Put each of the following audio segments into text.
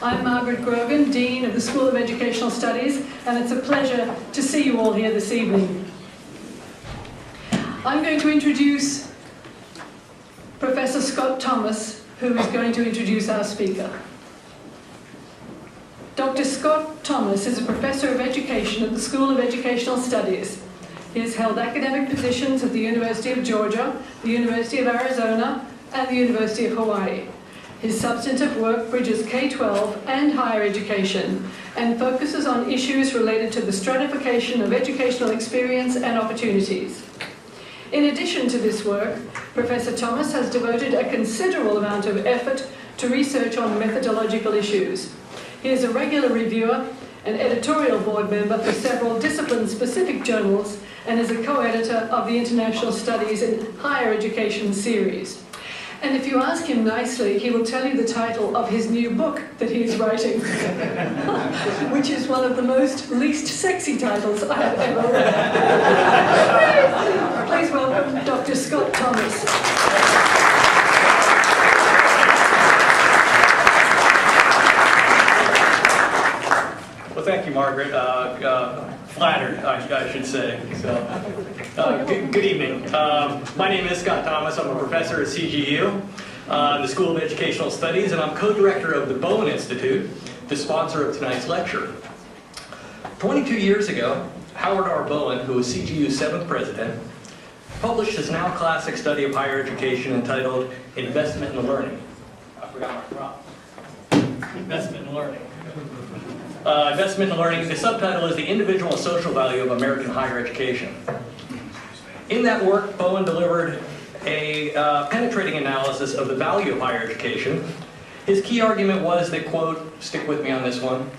I'm Margaret Grogan, Dean of the School of Educational Studies, and it's a pleasure to see you all here this evening. I'm going to introduce Professor Scott Thomas, who is going to introduce our speaker. Dr. Scott Thomas is a Professor of Education at the School of Educational Studies. He has held academic positions at the University of Georgia, the University of Arizona, and the University of Hawaii. His substantive work bridges K-12 and higher education and focuses on issues related to the stratification of educational experience and opportunities. In addition to this work, Professor Thomas has devoted a considerable amount of effort to research on methodological issues. He is a regular reviewer and editorial board member for several discipline-specific journals and is a co-editor of the International Studies in Higher Education series. And if you ask him nicely, he will tell you the title of his new book that he is writing, which is one of the most least sexy titles I have ever read. Please welcome Dr. Scott Thomas. Well, thank you, Margaret. Flattered, I should say. So, good evening. My name is Scott Thomas. I'm a professor at CGU, in the School of Educational Studies, and I'm co-director of the Bowen Institute, the sponsor of tonight's lecture. 22 years ago, Howard R. Bowen, who was CGU's 7th president, published his now classic study of higher education entitled Investment in Learning. I forgot my prop. Investment in Learning. Investment in Learning. The subtitle is The Individual and Social Value of American Higher Education. In that work, Bowen delivered a penetrating analysis of the value of higher education. His key argument was that, quote, stick with me on this one,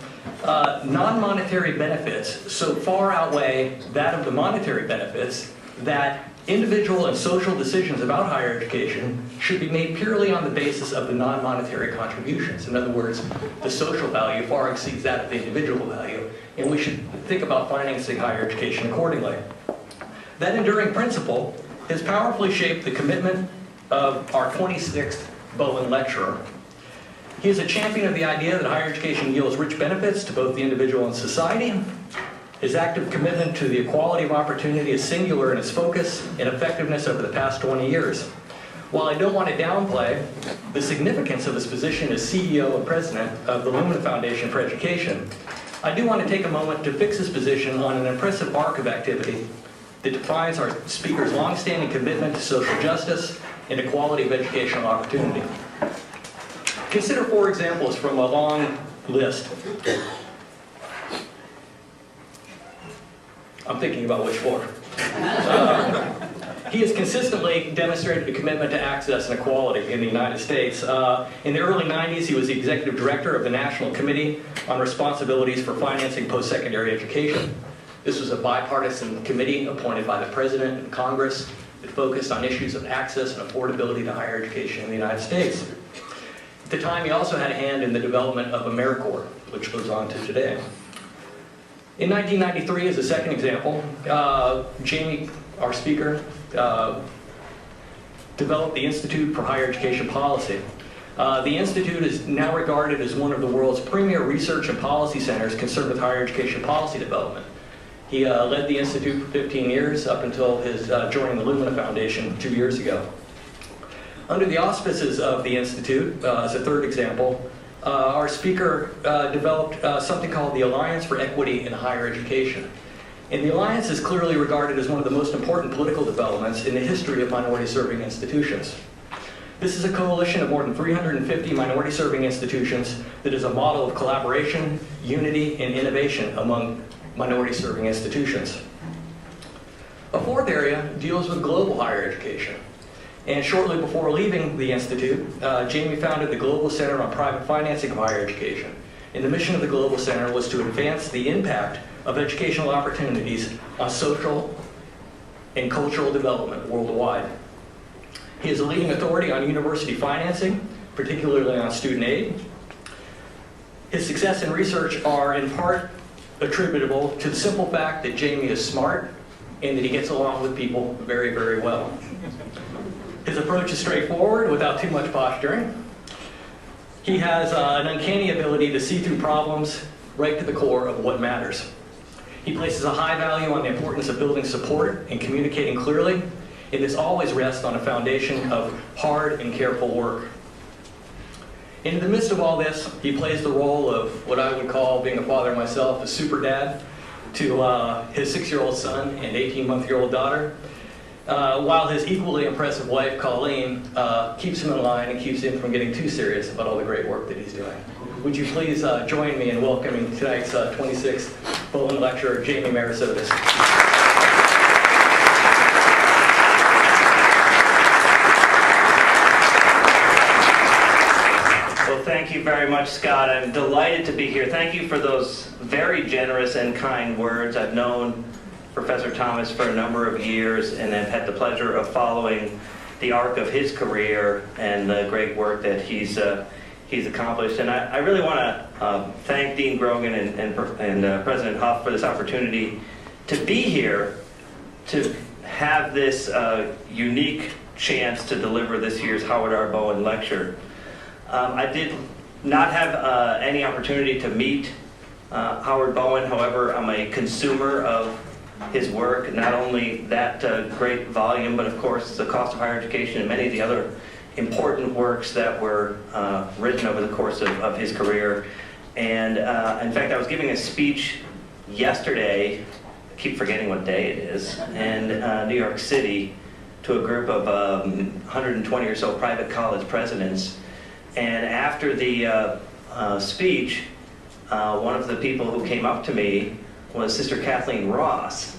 non-monetary benefits so far outweigh that of the monetary benefits that individual and social decisions about higher education should be made purely on the basis of the non-monetary contributions. In other words, the social value far exceeds that of the individual value, and we should think about financing higher education accordingly. That enduring principle has powerfully shaped the commitment of our 26th Bowen lecturer. He is a champion of the idea that higher education yields rich benefits to both the individual and society. His active commitment to the equality of opportunity is singular in its focus and effectiveness over the past 20 years. While I don't want to downplay the significance of his position as CEO and president of the Lumina Foundation For Education, I do want to take a moment to fix his position on an impressive arc of activity that defines our speaker's longstanding commitment to social justice and equality of educational opportunity. Consider 4 examples from a long list. I'm thinking about which 4. He has consistently demonstrated a commitment to access and equality in the United States. In the early 90s, he was the executive director of the National Committee on Responsibilities for Financing Post-Secondary Education. This was a bipartisan committee appointed by the President and Congress that focused on issues of access and affordability to higher education in the United States. At the time, he also had a hand in the development of AmeriCorps, which goes on to today. In 1993, as a second example, Jamie, our speaker, developed the Institute for Higher Education Policy. The Institute is now regarded as one of the world's premier research and policy centers concerned with higher education policy development. He led the Institute for 15 years up until his joining the Lumina Foundation 2 years ago. Under the auspices of the Institute, as a third example, our speaker developed something called the Alliance for Equity in Higher Education. And the Alliance is clearly regarded as one of the most important political developments in the history of minority-serving institutions. This is a coalition of more than 350 minority-serving institutions that is a model of collaboration, unity, and innovation among minority-serving institutions. A fourth area deals with global higher education. And shortly before leaving the Institute, Jamie founded the Global Center on Private Financing of Higher Education. And the mission of the Global Center was to advance the impact of educational opportunities on social and cultural development worldwide. He is a leading authority on university financing, particularly on student aid. His success in research are in part attributable to the simple fact that Jamie is smart and that he gets along with people very, very well. His approach is straightforward without too much posturing. He has an uncanny ability to see through problems right to the core of what matters. He places a high value on the importance of building support and communicating clearly, and this always rests on a foundation of hard and careful work. In the midst of all this, he plays the role of what I would call, being a father myself, a super dad to his 6-year-old son and 18-month-old daughter, while his equally impressive wife, Colleen, keeps him in line and keeps him from getting too serious about all the great work that he's doing. Would you please join me in welcoming tonight's 26th Bowen lecturer, Jamie Merisotis. Well, thank you very much, Scott. I'm delighted to be here. Thank you for those very generous and kind words. I've known Professor Thomas for a number of years, and I've had the pleasure of following the arc of his career and the great work that he's accomplished. And I really want to thank Dean Grogan and President Huff for this opportunity to be here, to have this unique chance to deliver this year's Howard R. Bowen Lecture. I did not have any opportunity to meet Howard Bowen. However, I'm a consumer of his work, not only that great volume, but of course The Cost of Higher Education and many of the other important works that were written over the course of his career. And in fact, I was giving a speech yesterday, I keep forgetting what day it is, in New York City to a group of 120 or so private college presidents. And after the speech, one of the people who came up to me was Sister Kathleen Ross.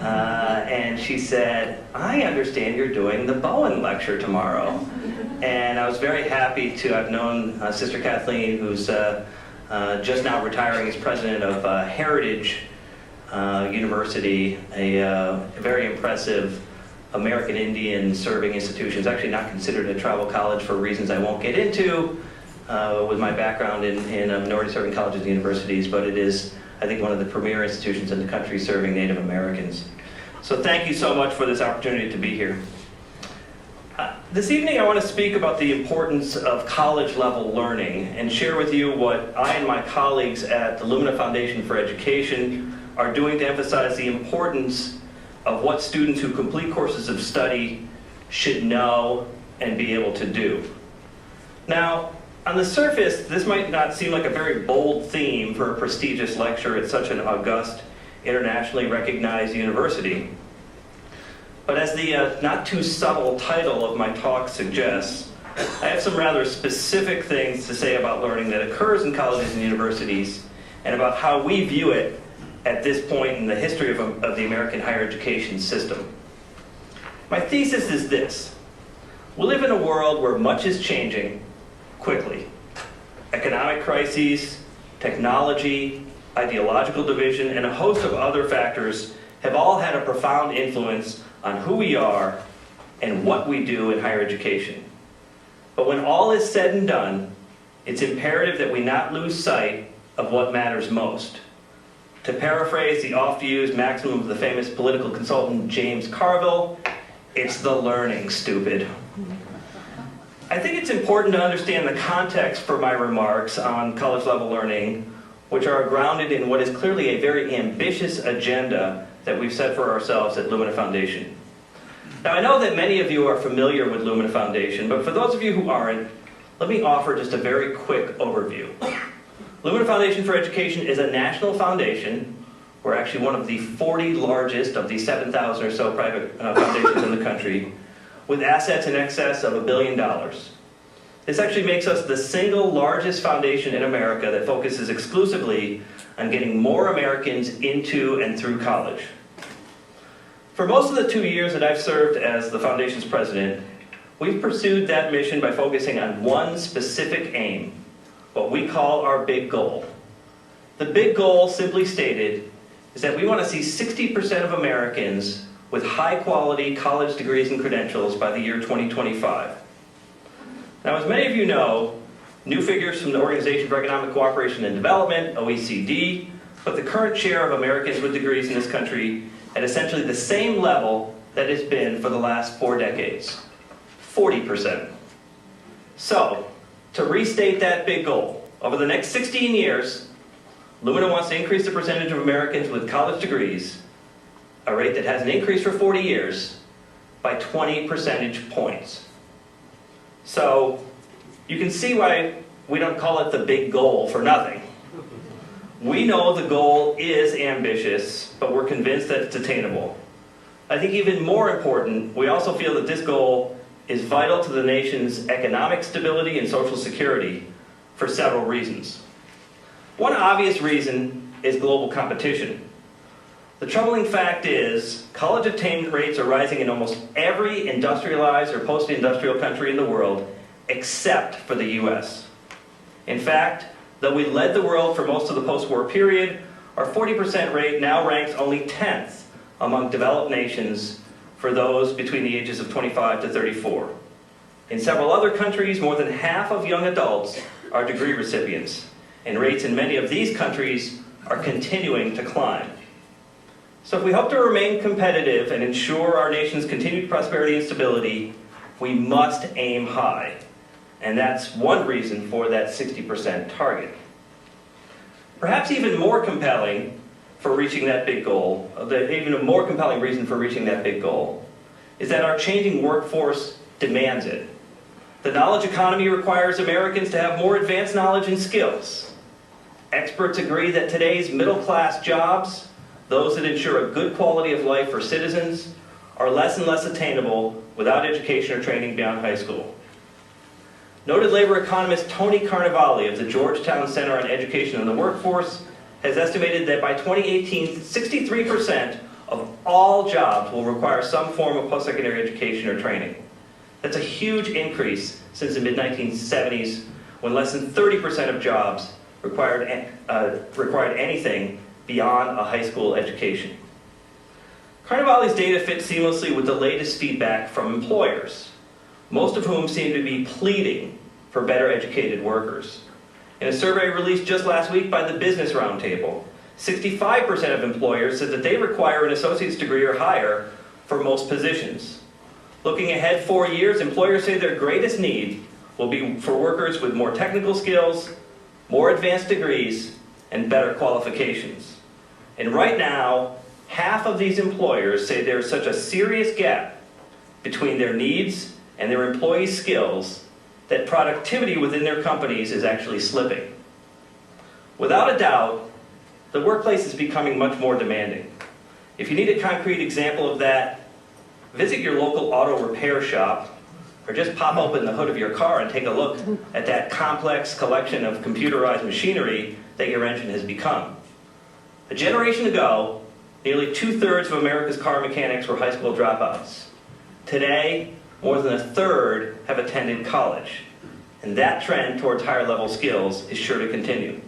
And she said, "I understand you're doing the Bowen Lecture tomorrow." And I was very happy to have known Sister Kathleen, who's just now retiring as president of Heritage University, a very impressive American Indian serving institution. It's actually not considered a tribal college for reasons I won't get into with my background in minority serving colleges and universities, but it is, I think, one of the premier institutions in the country serving Native Americans. So thank you so much for this opportunity to be here. This evening I want to speak about the importance of college-level learning and share with you what I and my colleagues at the Lumina Foundation for Education are doing to emphasize the importance of what students who complete courses of study should know and be able to do. Now, on the surface, this might not seem like a very bold theme for a prestigious lecture at such an august, internationally recognized university. But as the not too subtle title of my talk suggests, I have some rather specific things to say about learning that occurs in colleges and universities, and about how we view it at this point in the history of the American higher education system. My thesis is this: we live in a world where much is changing quickly. Economic crises, technology, ideological division, and a host of other factors have all had a profound influence on who we are and what we do in higher education. But when all is said and done, it's imperative that we not lose sight of what matters most. To paraphrase the oft-used maxim of the famous political consultant James Carville, it's the learning, stupid. I think it's important to understand the context for my remarks on college-level learning, which are grounded in what is clearly a very ambitious agenda that we've set for ourselves at Lumina Foundation. Now, I know that many of you are familiar with Lumina Foundation, but for those of you who aren't, let me offer just a very quick overview. Lumina Foundation for Education is a national foundation. We're actually one of the 40 largest of the 7,000 or so private foundations in the country, with assets in excess of $1 billion. This actually makes us the single largest foundation in America that focuses exclusively on getting more Americans into and through college. For most of the 2 years that I've served as the foundation's president, we've pursued that mission by focusing on one specific aim, what we call our big goal. The big goal, simply stated, is that we want to see 60% of Americans with high-quality college degrees and credentials by the year 2025. Now, as many of you know, new figures from the Organization for Economic Cooperation and Development, OECD, put the current share of Americans with degrees in this country at essentially the same level that it's been for the last 4 decades, 40%. So, To restate that big goal, over the next 16 years, Lumina wants to increase the percentage of Americans with college degrees, a rate that hasn't increased for 40 years, by 20 percentage points. So you can see why we don't call it the big goal for nothing. We know the goal is ambitious, but we're convinced that it's attainable. I think even more important, we also feel that this goal is vital to the nation's economic stability and social security for several reasons. One obvious reason is global competition. The troubling fact is, college attainment rates are rising in almost every industrialized or post-industrial country in the world, except for the US. In fact, though we led the world for most of the post-war period, our 40% rate now ranks only 10th among developed nations for those between the ages of 25 to 34. In several other countries, more than half of young adults are degree recipients, and rates in many of these countries are continuing to climb. So if we hope to remain competitive and ensure our nation's continued prosperity and stability, we must aim high. And that's one reason for that 60% target. Perhaps even more compelling for reaching that big goal, even a more compelling reason for reaching that big goal, is that our changing workforce demands it. The knowledge economy requires Americans to have more advanced knowledge and skills. Experts agree that today's middle-class jobs, those that ensure a good quality of life for citizens, are less and less attainable without education or training beyond high school. Noted labor economist Tony Carnevale of the Georgetown Center on Education and the Workforce has estimated that by 2018, 63% of all jobs will require some form of post-secondary education or training. That's a huge increase since the mid-1970s, when less than 30% of jobs required anything beyond a high school education. Carnevale's data fits seamlessly with the latest feedback from employers, most of whom seem to be pleading for better educated workers. In a survey released just last week by the Business Roundtable, 65% of employers said that they require an associate's degree or higher for most positions. Looking ahead 4 years, employers say their greatest need will be for workers with more technical skills, more advanced degrees, and better qualifications. And right now, half of these employers say there's such a serious gap between their needs and their employees' skills that productivity within their companies is actually slipping. Without a doubt, the workplace is becoming much more demanding. If you need a concrete example of that, visit your local auto repair shop, or just pop open the hood of your car and take a look at that complex collection of computerized machinery that your engine has become. A generation ago, nearly 2/3 of America's car mechanics were high school dropouts. Today, more than 1/3 have attended college, and that trend towards higher level skills is sure to continue.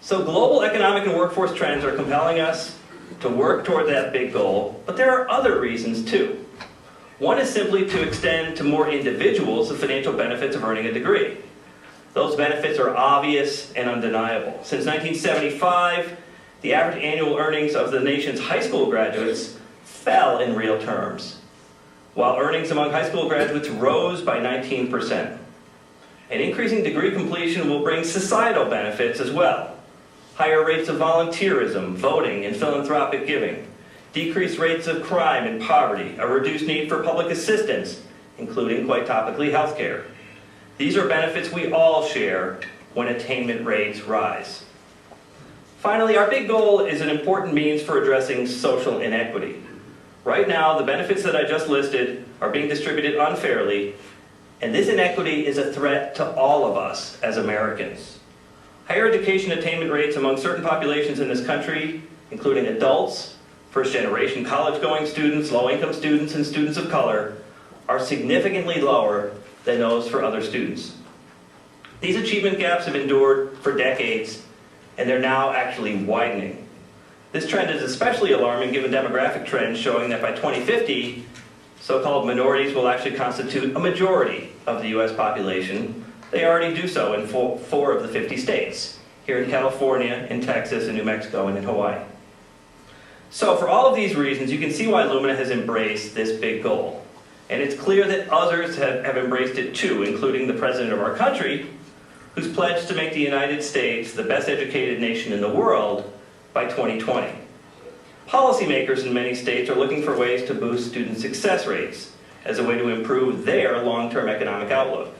So global economic and workforce trends are compelling us to work toward that big goal, but there are other reasons too. One is simply to extend to more individuals the financial benefits of earning a degree. Those benefits are obvious and undeniable. Since 1975, the average annual earnings of the nation's high school graduates fell in real terms, while earnings among high school graduates rose by 19%. And increasing degree completion will bring societal benefits as well. Higher rates of volunteerism, voting, and philanthropic giving, decreased rates of crime and poverty, a reduced need for public assistance, including, quite topically, healthcare. These are benefits we all share when attainment rates rise. Finally, our big goal is an important means for addressing social inequity. Right now, the benefits that I just listed are being distributed unfairly, and this inequity is a threat to all of us as Americans. Higher education attainment rates among certain populations in this country, including adults, first-generation college-going students, low-income students, and students of color, are significantly lower than those for other students. These achievement gaps have endured for decades, and they're now actually widening. This trend is especially alarming given demographic trends showing that by 2050, so-called minorities will actually constitute a majority of the US population. They already do so in four of the 50 states, here in California, in Texas, in New Mexico, and in Hawaii. So for all of these reasons, you can see why Lumina has embraced this big goal. And it's clear that others have embraced it too, including the President of our country, who's pledged to make the United States the best educated nation in the world by 2020. Policymakers in many states are looking for ways to boost student success rates as a way to improve their long-term economic outlook.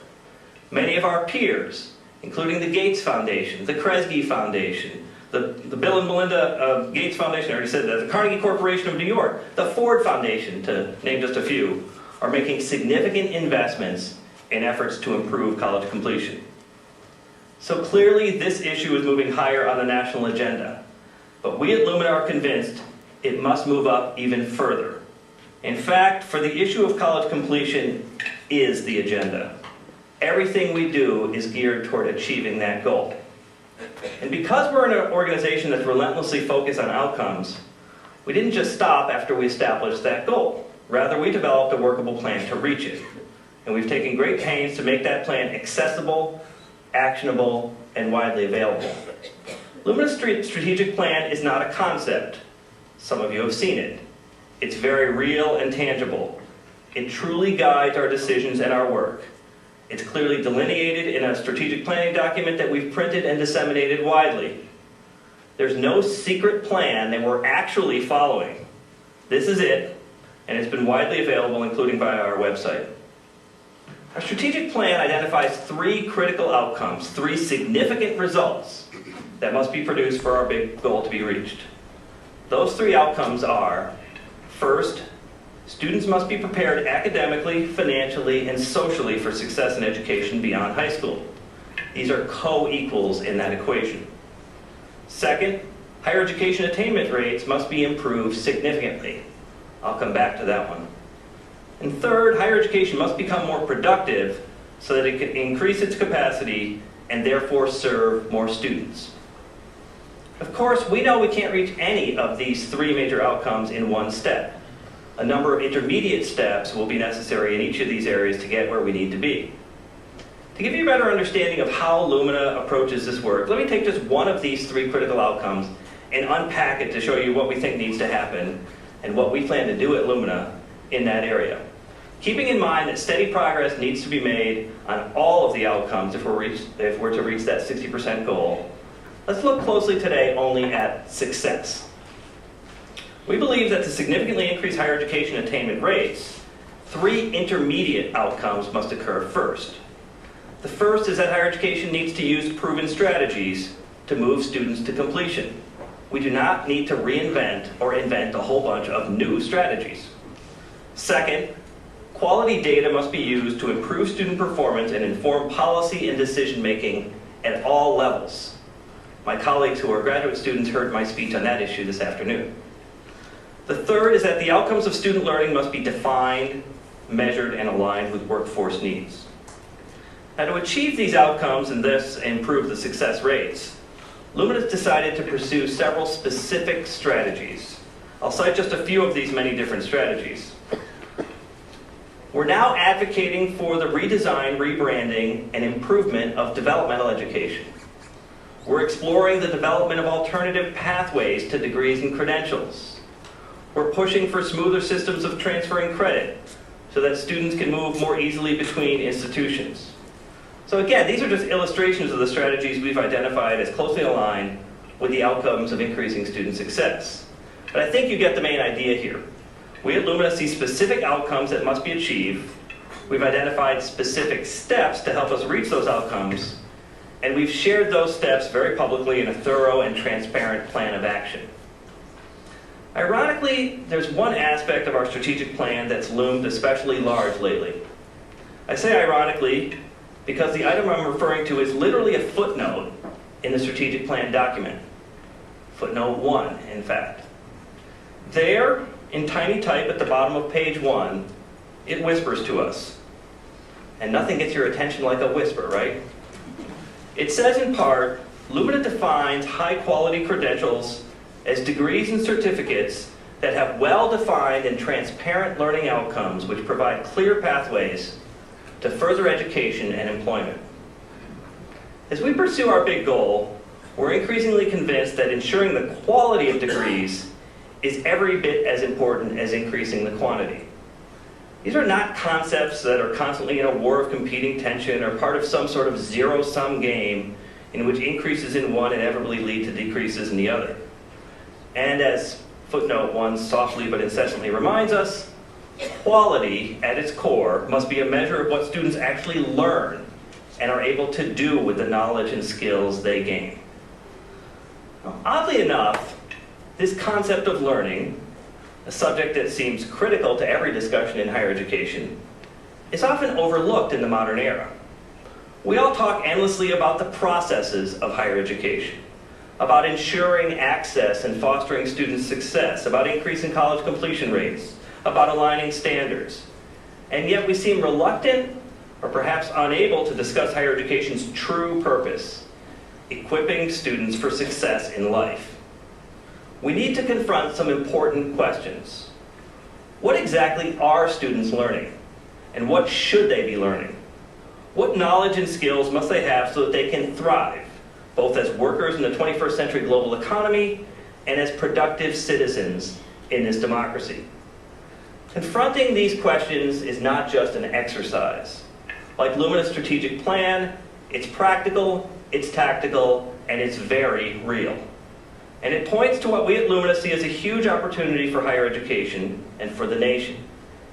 Many of our peers, including the Gates Foundation, the Kresge Foundation, the Bill and Melinda Gates Foundation, I already said that, the Carnegie Corporation of New York, the Ford Foundation, to name just a few, are making significant investments in efforts to improve college completion. So clearly this issue is moving higher on the national agenda, but we at Lumina are convinced it must move up even further. In fact, for the issue of college completion is the agenda. Everything we do is geared toward achieving that goal. And because we're an organization that's relentlessly focused on outcomes, we didn't just stop after we established that goal. Rather, we developed a workable plan to reach it. And we've taken great pains to make that plan accessible, actionable, and widely available. Lumina's strategic plan is not a concept. Some of you have seen it. It's very real and tangible. It truly guides our decisions and our work. It's clearly delineated in a strategic planning document that we've printed and disseminated widely. There's no secret plan that we're actually following. This is it, and it's been widely available, including via our website. Our strategic plan identifies 3 critical outcomes, 3 significant results that must be produced for our big goal to be reached. Those 3 outcomes are, first, students must be prepared academically, financially, and socially for success in education beyond high school. These are co-equals in that equation. Second, higher education attainment rates must be improved significantly. I'll come back to that one. And third, higher education must become more productive so that it can increase its capacity and therefore serve more students. Of course, we know we can't reach any of these 3 major outcomes in one step. A number of intermediate steps will be necessary in each of these areas to get where we need to be. To give you a better understanding of how Lumina approaches this work, let me take just one of these 3 critical outcomes and unpack it to show you what we think needs to happen and what we plan to do at Lumina in that area. Keeping in mind that steady progress needs to be made on all of the outcomes if we're to reach that 60% goal, let's look closely today only at success. We believe that to significantly increase higher education attainment rates, 3 intermediate outcomes must occur first. The first is that higher education needs to use proven strategies to move students to completion. We do not need to reinvent or invent a whole bunch of new strategies. Second, quality data must be used to improve student performance and inform policy and decision-making at all levels. My colleagues who are graduate students heard my speech on that issue this afternoon. The third is that the outcomes of student learning must be defined, measured, and aligned with workforce needs. Now, to achieve these outcomes and thus improve the success rates, Lumina has decided to pursue several specific strategies. I'll cite just a few of these many different strategies. We're now advocating for the redesign, rebranding, and improvement of developmental education. We're exploring the development of alternative pathways to degrees and credentials. We're pushing for smoother systems of transferring credit so that students can move more easily between institutions. So again, these are just illustrations of the strategies we've identified as closely aligned with the outcomes of increasing student success. But I think you get the main idea here. We at Lumina see specific outcomes that must be achieved. We've identified specific steps to help us reach those outcomes, and we've shared those steps very publicly in a thorough and transparent plan of action. Ironically, there's one aspect of our strategic plan that's loomed especially large lately. I say ironically because the item I'm referring to is literally a footnote in the strategic plan document. Footnote 1, in fact. There, in tiny type at the bottom of page 1, it whispers to us. And nothing gets your attention like a whisper, right? It says in part, Lumina defines high-quality credentials as degrees and certificates that have well-defined and transparent learning outcomes which provide clear pathways to further education and employment. As we pursue our big goal, we're increasingly convinced that ensuring the quality of degrees is every bit as important as increasing the quantity. These are not concepts that are constantly in a war of competing tension or part of some sort of zero-sum game in which increases in one inevitably lead to decreases in the other. And as footnote 1 softly but incessantly reminds us, quality at its core must be a measure of what students actually learn and are able to do with the knowledge and skills they gain. Now, oddly enough, this concept of learning, a subject that seems critical to every discussion in higher education, is often overlooked in the modern era. We all talk endlessly about the processes of higher education, about ensuring access and fostering student success, about increasing college completion rates, about aligning standards. And yet we seem reluctant or perhaps unable to discuss higher education's true purpose, equipping students for success in life. We need to confront some important questions. What exactly are students learning? And what should they be learning? What knowledge and skills must they have so that they can thrive, both as workers in the 21st century global economy and as productive citizens in this democracy? Confronting these questions is not just an exercise. Like Lumina's strategic plan, it's practical, it's tactical, and it's very real. And it points to what we at Lumina see as a huge opportunity for higher education and for the nation.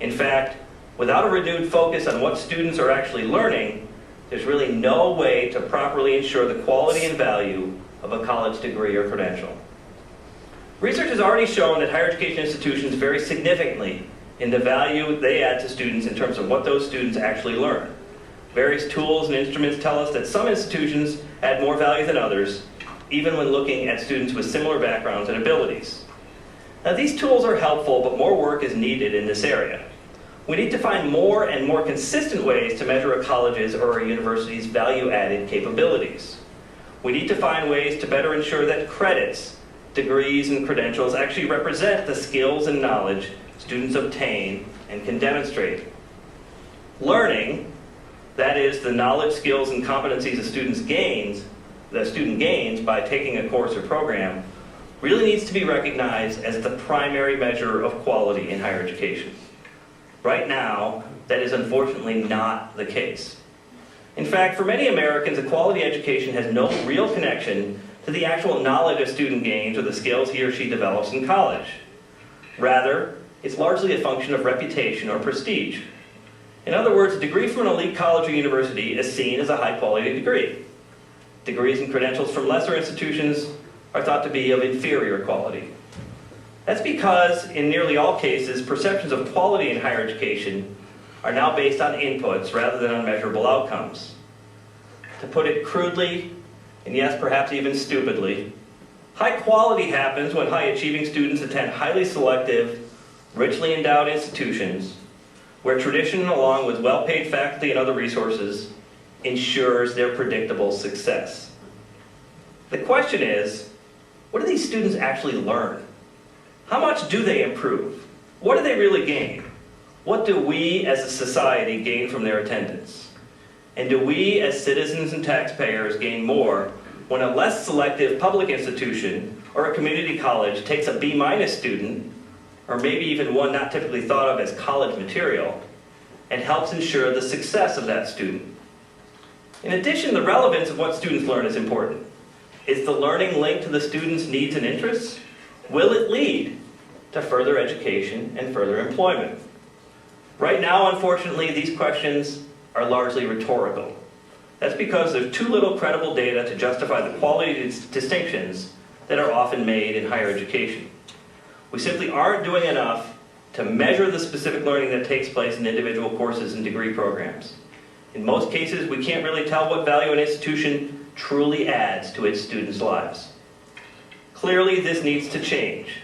In fact, without a renewed focus on what students are actually learning, there's really no way to properly ensure the quality and value of a college degree or credential. Research has already shown that higher education institutions vary significantly in the value they add to students in terms of what those students actually learn. Various tools and instruments tell us that some institutions add more value than others, even when looking at students with similar backgrounds and abilities. Now, these tools are helpful, but more work is needed in this area. We need to find more and more consistent ways to measure a college's or a university's value-added capabilities. We need to find ways to better ensure that credits, degrees, and credentials actually represent the skills and knowledge students obtain and can demonstrate. Learning, that is, the knowledge, skills, and competencies a student gains by taking a course or program, really needs to be recognized as the primary measure of quality in higher education. Right now, that is unfortunately not the case. In fact, for many Americans, a quality education has no real connection to the actual knowledge a student gains or the skills he or she develops in college. Rather, it's largely a function of reputation or prestige. In other words, a degree from an elite college or university is seen as a high-quality degree. Degrees and credentials from lesser institutions are thought to be of inferior quality. That's because, in nearly all cases, perceptions of quality in higher education are now based on inputs rather than on measurable outcomes. To put it crudely, and yes, perhaps even stupidly, high quality happens when high-achieving students attend highly selective, richly endowed institutions where tradition, along with well-paid faculty and other resources, ensures their predictable success. The question is, what do these students actually learn? How much do they improve? What do they really gain? What do we as a society gain from their attendance? And do we as citizens and taxpayers gain more when a less selective public institution or a community college takes a B- student, or maybe even one not typically thought of as college material, and helps ensure the success of that student? In addition, the relevance of what students learn is important. Is the learning linked to the student's needs and interests? Will it lead to further education and further employment? Right now, unfortunately, these questions are largely rhetorical. That's because there's too little credible data to justify the quality distinctions that are often made in higher education. We simply aren't doing enough to measure the specific learning that takes place in individual courses and degree programs. In most cases, we can't really tell what value an institution truly adds to its students' lives. Clearly, this needs to change.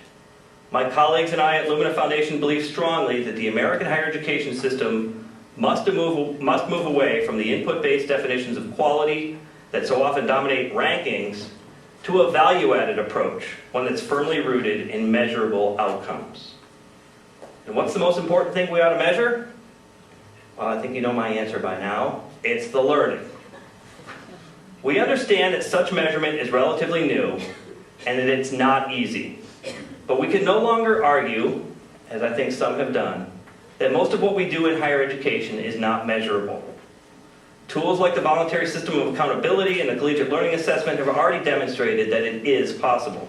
My colleagues and I at Lumina Foundation believe strongly that the American higher education system must move away from the input-based definitions of quality that so often dominate rankings to a value-added approach, one that's firmly rooted in measurable outcomes. And what's the most important thing we ought to measure? Well, I think you know my answer by now. It's the learning. We understand that such measurement is relatively new and that it's not easy. But we can no longer argue, as I think some have done, that most of what we do in higher education is not measurable. Tools like the voluntary system of accountability and the collegiate learning assessment have already demonstrated that it is possible.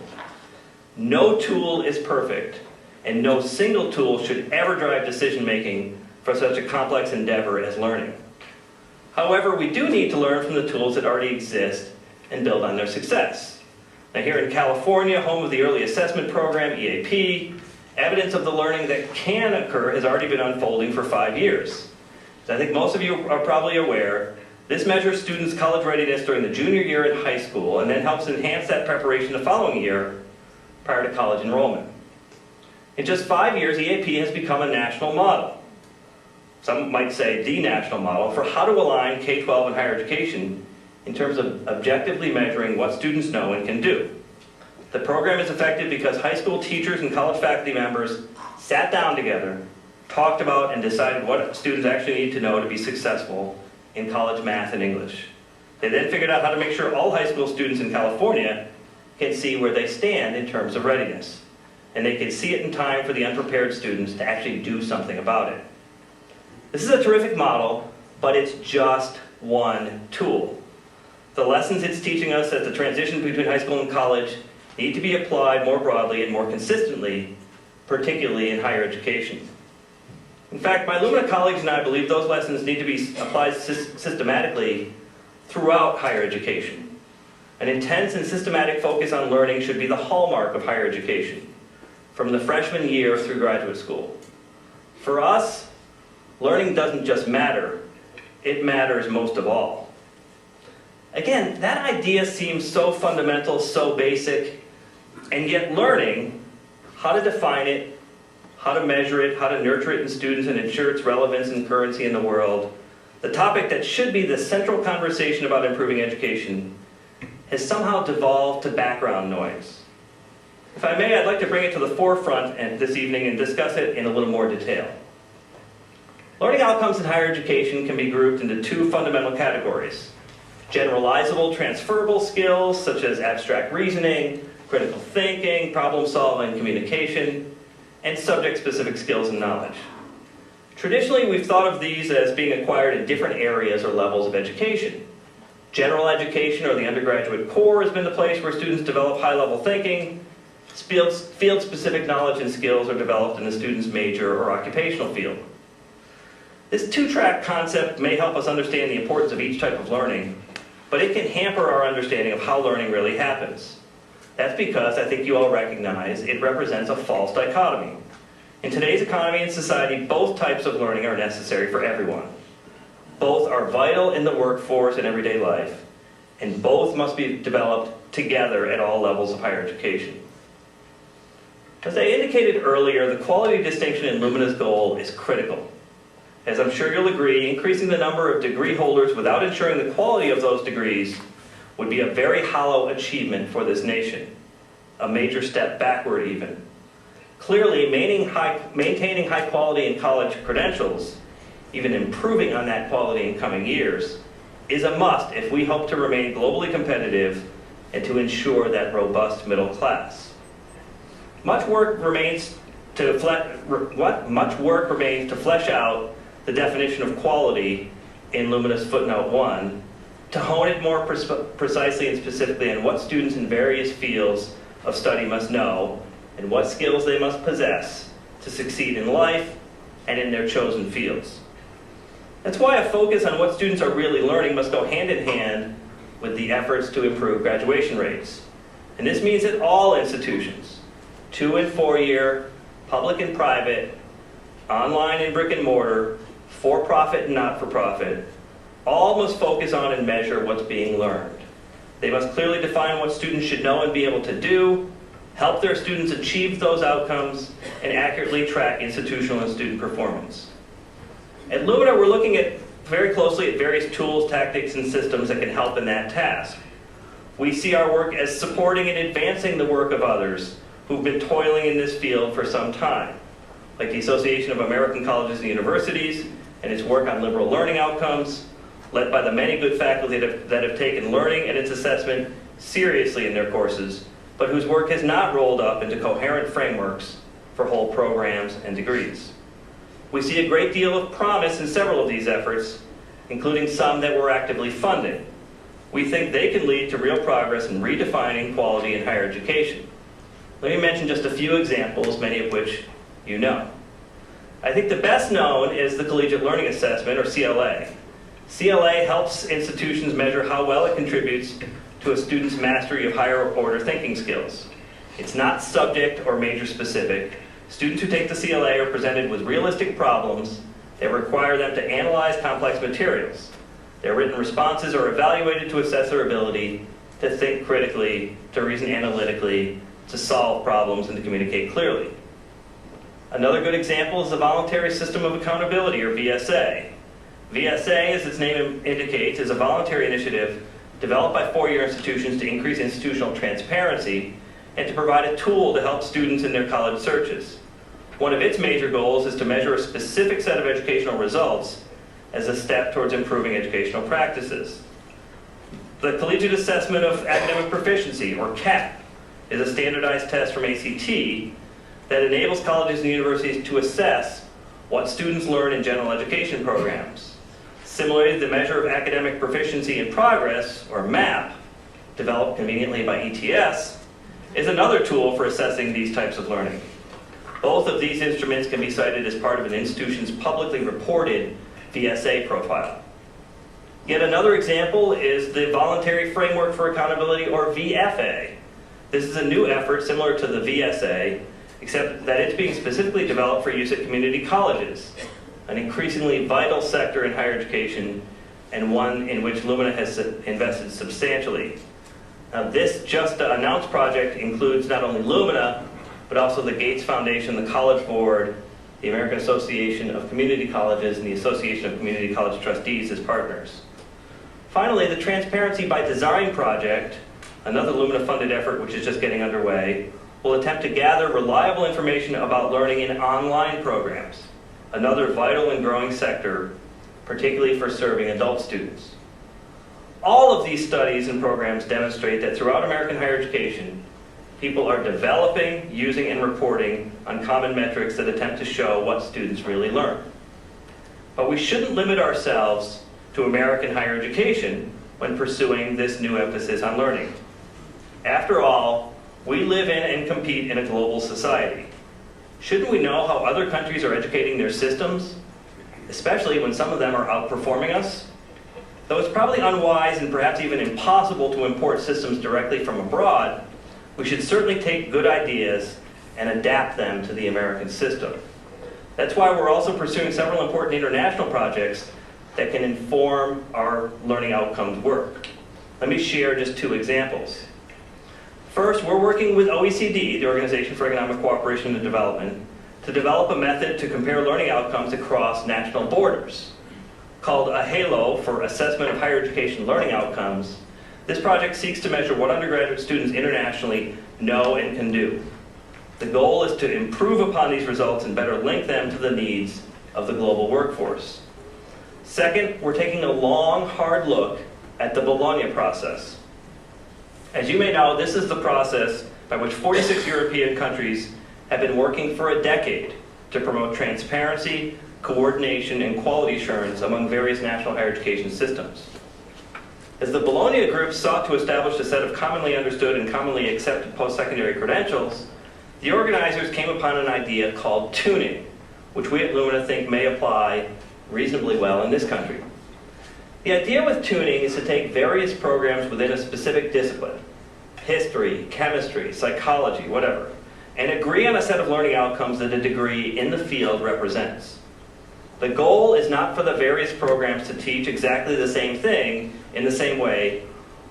No tool is perfect, and no single tool should ever drive decision-making for such a complex endeavor as learning. However, we do need to learn from the tools that already exist and build on their success. Now here in California, home of the Early Assessment Program, EAP, evidence of the learning that can occur has already been unfolding for 5 years. As I think most of you are probably aware, this measures students' college readiness during the junior year in high school and then helps enhance that preparation the following year prior to college enrollment. In just 5 years, EAP has become a national model. Some might say the national model for how to align K-12 and higher education in terms of objectively measuring what students know and can do. The program is effective because high school teachers and college faculty members sat down together, talked about and decided what students actually need to know to be successful in college math and English. They then figured out how to make sure all high school students in California can see where they stand in terms of readiness. And they can see it in time for the unprepared students to actually do something about it. This is a terrific model, but it's just one tool. The lessons it's teaching us as the transition between high school and college need to be applied more broadly and more consistently, particularly in higher education. In fact, my Lumina colleagues and I believe those lessons need to be applied systematically throughout higher education. An intense and systematic focus on learning should be the hallmark of higher education, from the freshman year through graduate school. For us, learning doesn't just matter, it matters most of all. Again, that idea seems so fundamental, so basic, and yet learning, how to define it, how to measure it, how to nurture it in students and ensure its relevance and currency in the world, the topic that should be the central conversation about improving education, has somehow devolved to background noise. If I may, I'd like to bring it to the forefront this evening and discuss it in a little more detail. Learning outcomes in higher education can be grouped into two fundamental categories: generalizable, transferable skills such as abstract reasoning, critical thinking, problem solving, communication, and subject-specific skills and knowledge. Traditionally, we've thought of these as being acquired in different areas or levels of education. General education, or the undergraduate core, has been the place where students develop high-level thinking. Field-specific knowledge and skills are developed in the student's major or occupational field. This two-track concept may help us understand the importance of each type of learning, but it can hamper our understanding of how learning really happens. That's because, I think you all recognize, it represents a false dichotomy. In today's economy and society, both types of learning are necessary for everyone. Both are vital in the workforce and everyday life, and both must be developed together at all levels of higher education. As I indicated earlier, the quality distinction in Lumina's goal is critical. As I'm sure you'll agree, increasing the number of degree holders without ensuring the quality of those degrees would be a very hollow achievement for this nation, a major step backward even. Clearly, maintaining high quality in college credentials, even improving on that quality in coming years, is a must if we hope to remain globally competitive and to ensure that robust middle class. Much work remains to flesh out the definition of quality in Lumina's footnote 1, to hone it more precisely and specifically on what students in various fields of study must know and what skills they must possess to succeed in life and in their chosen fields. That's why a focus on what students are really learning must go hand in hand with the efforts to improve graduation rates. And this means that all institutions, 2- and 4-year, public and private, online and brick and mortar, for-profit and not-for-profit, all must focus on and measure what's being learned. They must clearly define what students should know and be able to do, help their students achieve those outcomes, and accurately track institutional and student performance. At Lumina, we're looking very closely at various tools, tactics, and systems that can help in that task. We see our work as supporting and advancing the work of others who've been toiling in this field for some time, like the Association of American Colleges and Universities and its work on liberal learning outcomes, led by the many good faculty that have taken learning and its assessment seriously in their courses, but whose work has not rolled up into coherent frameworks for whole programs and degrees. We see a great deal of promise in several of these efforts, including some that we're actively funding. We think they can lead to real progress in redefining quality in higher education. Let me mention just a few examples, many of which you know. I think the best known is the Collegiate Learning Assessment, or CLA. CLA helps institutions measure how well it contributes to a student's mastery of higher order thinking skills. It's not subject or major specific. Students who take the CLA are presented with realistic problems that require them to analyze complex materials. Their written responses are evaluated to assess their ability to think critically, to reason analytically, to solve problems, and to communicate clearly. Another good example is the Voluntary System of Accountability, or VSA. VSA, as its name indicates, is a voluntary initiative developed by four-year institutions to increase institutional transparency and to provide a tool to help students in their college searches. One of its major goals is to measure a specific set of educational results as a step towards improving educational practices. The Collegiate Assessment of Academic Proficiency, or CAP, is a standardized test from ACT that enables colleges and universities to assess what students learn in general education programs. Similarly, the Measure of Academic Proficiency and Progress, or MAP, developed conveniently by ETS, is another tool for assessing these types of learning. Both of these instruments can be cited as part of an institution's publicly reported VSA profile. Yet another example is the Voluntary Framework for Accountability, or VFA. This is a new effort similar to the VSA, except that it's being specifically developed for use at community colleges, an increasingly vital sector in higher education and one in which Lumina has invested substantially. Now, this just announced project includes not only Lumina, but also the Gates Foundation, the College Board, the American Association of Community Colleges, and the Association of Community College Trustees as partners. Finally, the Transparency by Design project, another Lumina-funded effort which is just getting underway, will attempt to gather reliable information about learning in online programs, another vital and growing sector, particularly for serving adult students. All of these studies and programs demonstrate that throughout American higher education, people are developing, using, and reporting on common metrics that attempt to show what students really learn. But we shouldn't limit ourselves to American higher education when pursuing this new emphasis on learning. After all, we live in and compete in a global society. Shouldn't we know how other countries are educating their systems, especially when some of them are outperforming us? Though it's probably unwise and perhaps even impossible to import systems directly from abroad, we should certainly take good ideas and adapt them to the American system. That's why we're also pursuing several important international projects that can inform our learning outcomes work. Let me share just two examples. First, we're working with OECD, the Organization for Economic Cooperation and Development, to develop a method to compare learning outcomes across national borders. Called a HALO, for Assessment of Higher Education Learning Outcomes, this project seeks to measure what undergraduate students internationally know and can do. The goal is to improve upon these results and better link them to the needs of the global workforce. Second, we're taking a long, hard look at the Bologna process. As you may know, this is the process by which 46 European countries have been working for a decade to promote transparency, coordination, and quality assurance among various national higher education systems. As the Bologna Group sought to establish a set of commonly understood and commonly accepted post-secondary credentials, the organizers came upon an idea called tuning, which we at Lumina think may apply reasonably well in this country. The idea with tuning is to take various programs within a specific discipline, history, chemistry, psychology, whatever, and agree on a set of learning outcomes that a degree in the field represents. The goal is not for the various programs to teach exactly the same thing in the same way,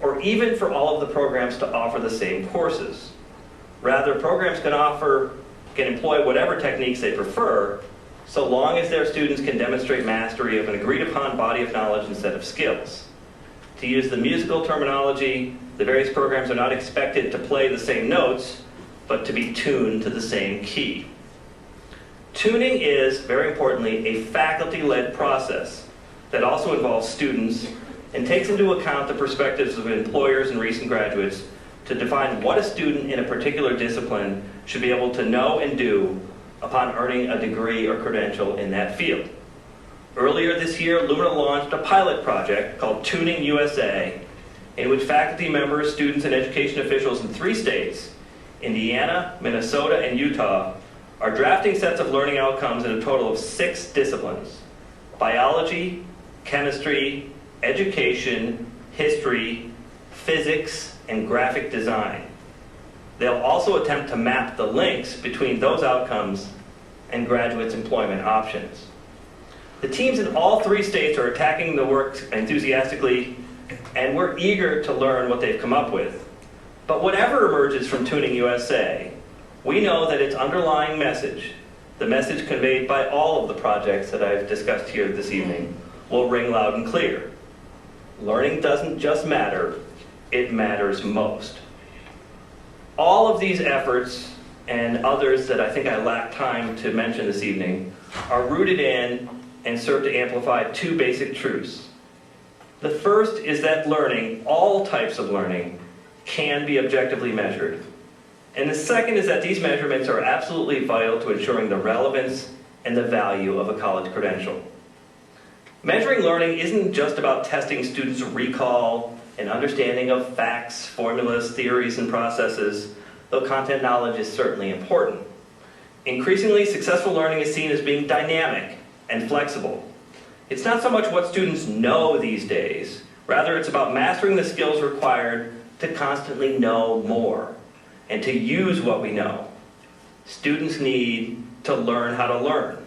or even for all of the programs to offer the same courses. Rather, programs can employ whatever techniques they prefer, so long as their students can demonstrate mastery of an agreed-upon body of knowledge and set of skills. To use the musical terminology, the various programs are not expected to play the same notes, but to be tuned to the same key. Tuning is, very importantly, a faculty-led process that also involves students and takes into account the perspectives of employers and recent graduates to define what a student in a particular discipline should be able to know and do upon earning a degree or credential in that field. Earlier this year, Lumina launched a pilot project called Tuning USA, in which faculty members, students, and education officials in 3 states, Indiana, Minnesota, and Utah, are drafting sets of learning outcomes in a total of 6 disciplines: biology, chemistry, education, history, physics, and graphic design. They'll also attempt to map the links between those outcomes and graduates' employment options. The teams in all 3 states are attacking the work enthusiastically, and we're eager to learn what they've come up with. But whatever emerges from Tuning USA, we know that its underlying message, the message conveyed by all of the projects that I've discussed here this evening, will ring loud and clear. Learning doesn't just matter, it matters most. All of these efforts, and others that I think I lack time to mention this evening, are rooted in and serve to amplify 2 basic truths. The first is that learning, all types of learning, can be objectively measured. And the second is that these measurements are absolutely vital to ensuring the relevance and the value of a college credential. Measuring learning isn't just about testing students' recall and understanding of facts, formulas, theories, and processes, though content knowledge is certainly important. Increasingly, successful learning is seen as being dynamic and flexible. It's not so much what students know these days, rather it's about mastering the skills required to constantly know more and to use what we know. Students need to learn how to learn.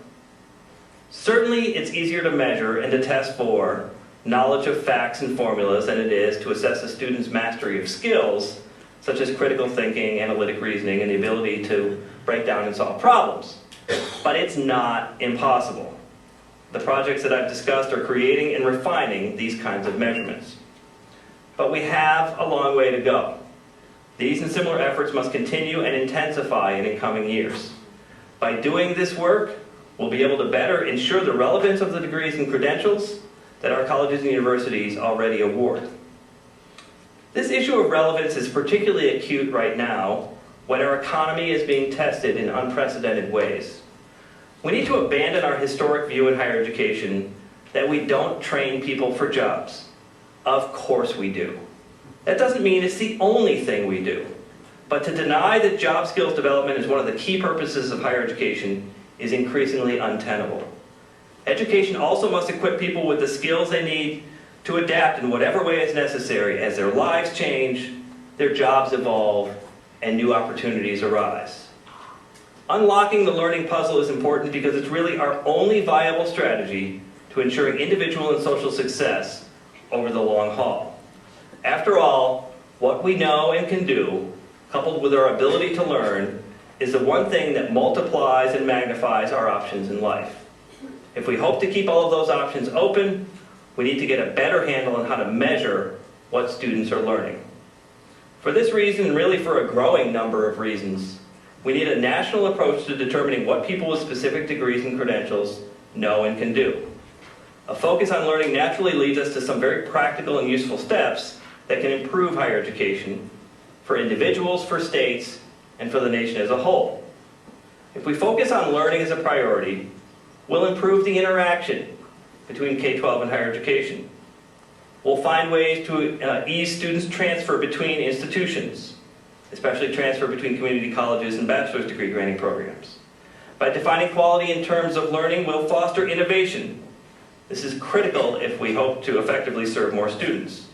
Certainly, it's easier to measure and to test for knowledge of facts and formulas than it is to assess a student's mastery of skills, such as critical thinking, analytic reasoning, and the ability to break down and solve problems. But it's not impossible. The projects that I've discussed are creating and refining these kinds of measurements. But we have a long way to go. These and similar efforts must continue and intensify in the coming years. By doing this work, we'll be able to better ensure the relevance of the degrees and credentials that our colleges and universities already award. This issue of relevance is particularly acute right now when our economy is being tested in unprecedented ways. We need to abandon our historic view in higher education that we don't train people for jobs. Of course we do. That doesn't mean it's the only thing we do. But to deny that job skills development is one of the key purposes of higher education is increasingly untenable. Education also must equip people with the skills they need to adapt in whatever way is necessary as their lives change, their jobs evolve, and new opportunities arise. Unlocking the learning puzzle is important because it's really our only viable strategy to ensuring individual and social success over the long haul. After all, what we know and can do, coupled with our ability to learn, is the one thing that multiplies and magnifies our options in life. If we hope to keep all of those options open, we need to get a better handle on how to measure what students are learning. For this reason, and really for a growing number of reasons, we need a national approach to determining what people with specific degrees and credentials know and can do. A focus on learning naturally leads us to some very practical and useful steps that can improve higher education for individuals, for states, and for the nation as a whole. If we focus on learning as a priority, we'll improve the interaction between K-12 and higher education. We'll find ways to ease students' transfer between institutions, especially transfer between community colleges and bachelor's degree granting programs. By defining quality in terms of learning, we'll foster innovation. This is critical if we hope to effectively serve more students.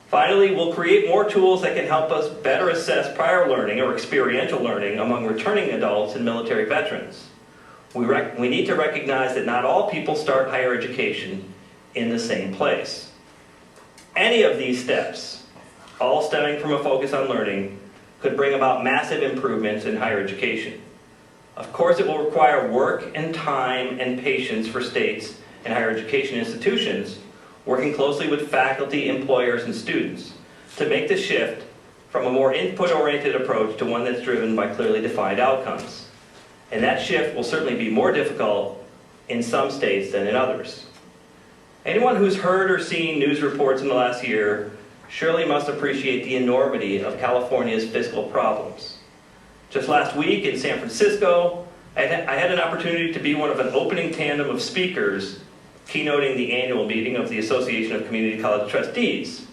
Finally, we'll create more tools that can help us better assess prior learning or experiential learning among returning adults and military veterans. We need to recognize that not all people start higher education in the same place. Any of these steps, all stemming from a focus on learning, could bring about massive improvements in higher education. Of course, it will require work and time and patience for states and higher education institutions, working closely with faculty, employers, and students to make the shift from a more input-oriented approach to one that's driven by clearly defined outcomes. And that shift will certainly be more difficult in some states than in others. Anyone who's heard or seen news reports in the last year surely must appreciate the enormity of California's fiscal problems. Just last week in San Francisco, I had an opportunity to be one of an opening tandem of speakers keynoting the annual meeting of the Association of Community College Trustees.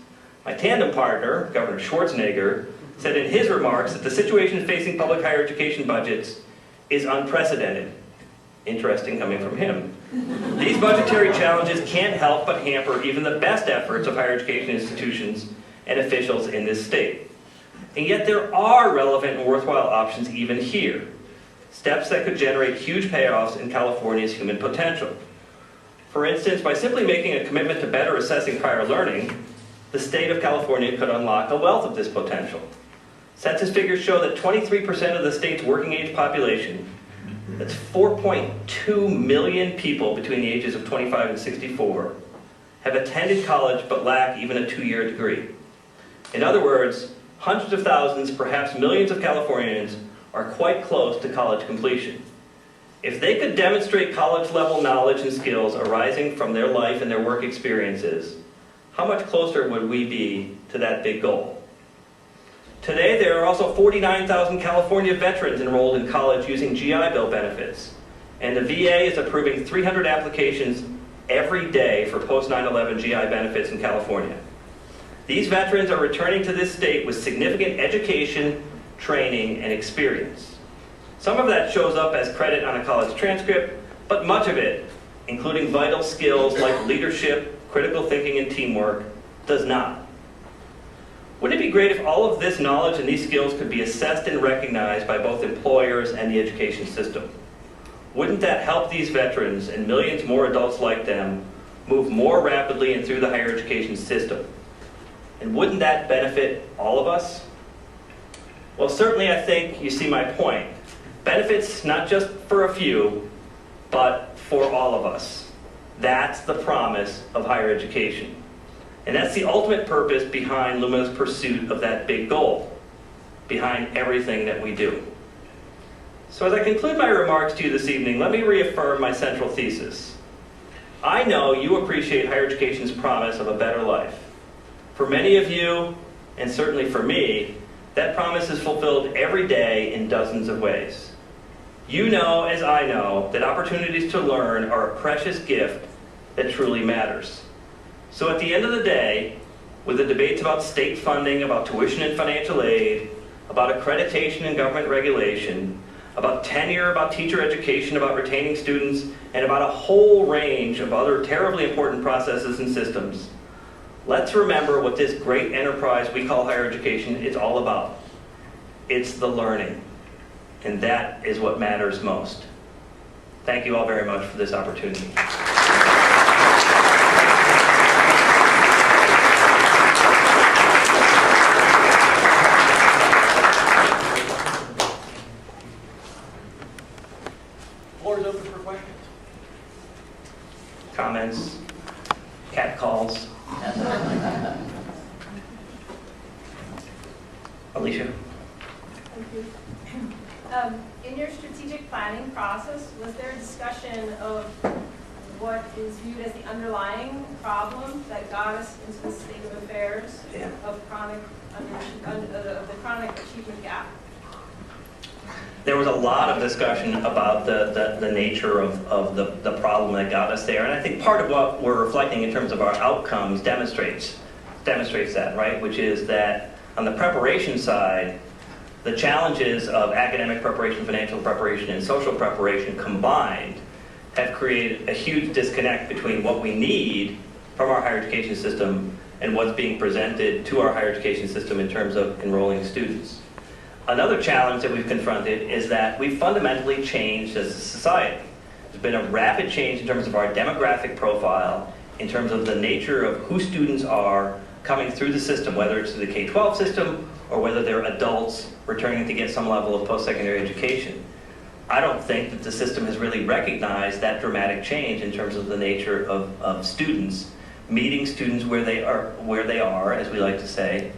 My tandem partner, Governor Schwarzenegger, said in his remarks that the situation facing public higher education budgets is unprecedented. Interesting coming from him. These budgetary challenges can't help but hamper even the best efforts of higher education institutions and officials in this state. And yet there are relevant and worthwhile options even here. Steps that could generate huge payoffs in California's human potential. For instance, by simply making a commitment to better assessing prior learning, the state of California could unlock a wealth of this potential. Census figures show that 23% of the state's working age population, that's 4.2 million people between the ages of 25 and 64, have attended college but lack even a 2-year degree. In other words, hundreds of thousands, perhaps millions of Californians are quite close to college completion. If they could demonstrate college-level knowledge and skills arising from their life and their work experiences, how much closer would we be to that big goal? Today, there are also 49,000 California veterans enrolled in college using GI Bill benefits, and the VA is approving 300 applications every day for post-9/11 GI benefits in California. These veterans are returning to this state with significant education, training, and experience. Some of that shows up as credit on a college transcript, but much of it, including vital skills like leadership, critical thinking, and teamwork, does not. Wouldn't it be great if all of this knowledge and these skills could be assessed and recognized by both employers and the education system? Wouldn't that help these veterans and millions more adults like them move more rapidly and through the higher education system? And wouldn't that benefit all of us? Well, certainly I think you see my point. Benefits not just for a few, but for all of us. That's the promise of higher education. And that's the ultimate purpose behind Lumina's pursuit of that big goal, behind everything that we do. So as I conclude my remarks to you this evening, let me reaffirm my central thesis. I know you appreciate higher education's promise of a better life. For many of you, and certainly for me, that promise is fulfilled every day in dozens of ways. You know, as I know, that opportunities to learn are a precious gift that truly matters. So at the end of the day, with the debates about state funding, about tuition and financial aid, about accreditation and government regulation, about tenure, about teacher education, about retaining students, and about a whole range of other terribly important processes and systems, let's remember what this great enterprise we call higher education is all about. It's the learning. And that is what matters most. Thank you all very much for this opportunity. Floor is open for questions. Comments, cat calls. Alicia? Thank you. In your strategic planning process, was there a discussion of what is viewed as the underlying problem that got us into the state of affairs of the chronic achievement gap? There was a lot of discussion about the nature of the problem that got us there, and I think part of what we're reflecting in terms of our outcomes demonstrates that, right? Which is that on the preparation side, the challenges of academic preparation, financial preparation, and social preparation combined have created a huge disconnect between what we need from our higher education system and what's being presented to our higher education system in terms of enrolling students. Another challenge that we've confronted is that we've fundamentally changed as a society. There's been a rapid change in terms of our demographic profile, in terms of the nature of who students are coming through the system, whether it's through the K-12 system or whether they're adults returning to get some level of post-secondary education. I don't think that the system has really recognized that dramatic change in terms of the nature of students, meeting students where they are, as we like to say,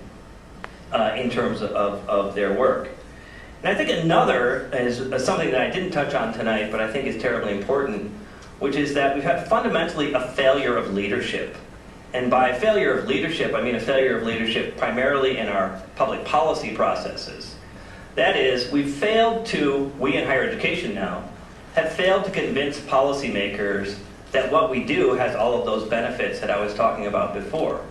in terms of their work. And I think another is something that I didn't touch on tonight, but I think is terribly important, which is that we've had fundamentally a failure of leadership. And by failure of leadership, I mean a failure of leadership primarily in our public policy processes. That is, we've failed to, we in higher education now, have failed to convince policymakers that what we do has all of those benefits that I was talking about before.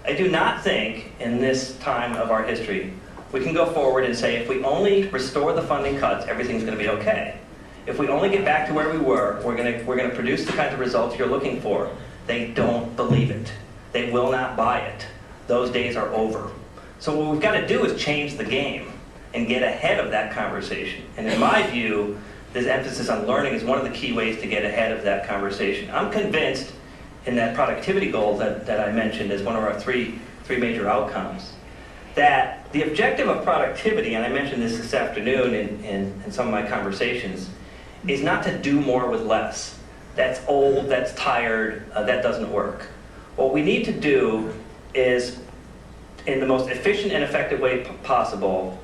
I do not think in this time of our history we can go forward and say if we only restore the funding cuts, everything's going to be okay. If we only get back to where we were, we're going to produce the kinds of results you're looking for. They don't believe it. They will not buy it. Those days are over. So what we've got to do is change the game and get ahead of that conversation. And in my view, this emphasis on learning is one of the key ways to get ahead of that conversation. I'm convinced in that productivity goal that I mentioned as one of our three major outcomes, that the objective of productivity, and I mentioned this afternoon in some of my conversations, is not to do more with less. That's old, that's tired, that doesn't work. What we need to do is, in the most efficient and effective way possible,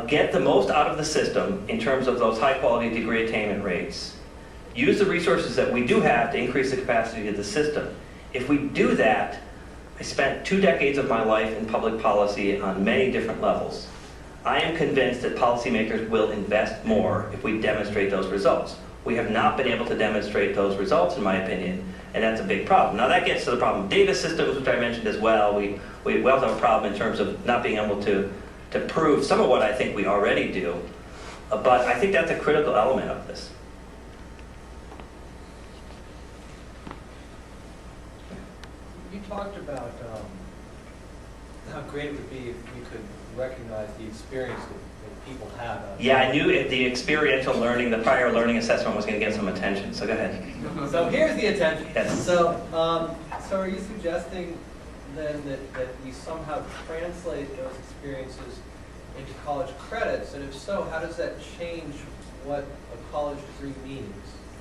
get the most out of the system in terms of those high-quality degree attainment rates. Use the resources that we do have to increase the capacity of the system. If we do that, I spent 2 decades of my life in public policy on many different levels. I am convinced that policymakers will invest more if we demonstrate those results. We have not been able to demonstrate those results, in my opinion, and that's a big problem. Now that gets to the problem of data systems, which I mentioned as well. We also have a problem in terms of not being able to prove some of what I think we already do, but I think that's a critical element of this. You talked about how great it would be if we could recognize the experience that people have. Yeah, I knew the experiential learning, the prior learning assessment was going to get some attention, so go ahead. So here's the attention. Yes. So are you suggesting then that we somehow translate those experiences into college credits? And if so, how does that change what a college degree means?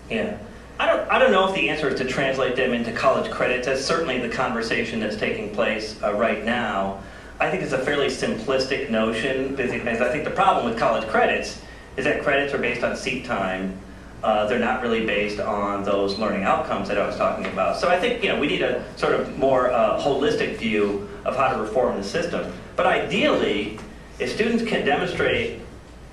Yeah. I don't know if the answer is to translate them into college credits. That's certainly the conversation that's taking place right now. I think it's a fairly simplistic notion, because I think the problem with college credits is that credits are based on seat time. They're not really based on those learning outcomes that I was talking about. So I think we need a sort of more holistic view of how to reform the system. But ideally, if students can demonstrate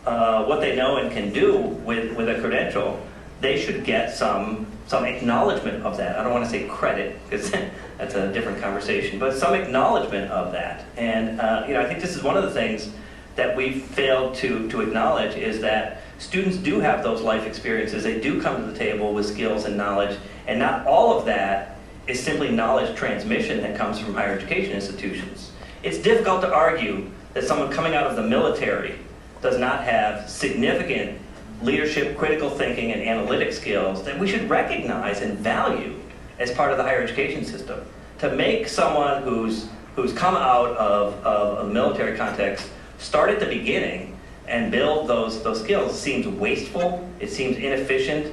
what they know and can do with a credential, they should get some acknowledgement of that. I don't want to say credit, because that's a different conversation, but some acknowledgement of that. And I think this is one of the things that we've failed to acknowledge, is that students do have those life experiences. They do come to the table with skills and knowledge, and not all of that is simply knowledge transmission that comes from higher education institutions. It's difficult to argue that someone coming out of the military does not have significant leadership, critical thinking, and analytic skills that we should recognize and value as part of the higher education system. To make someone who's come out of a military context start at the beginning and build those skills seems wasteful, it seems inefficient,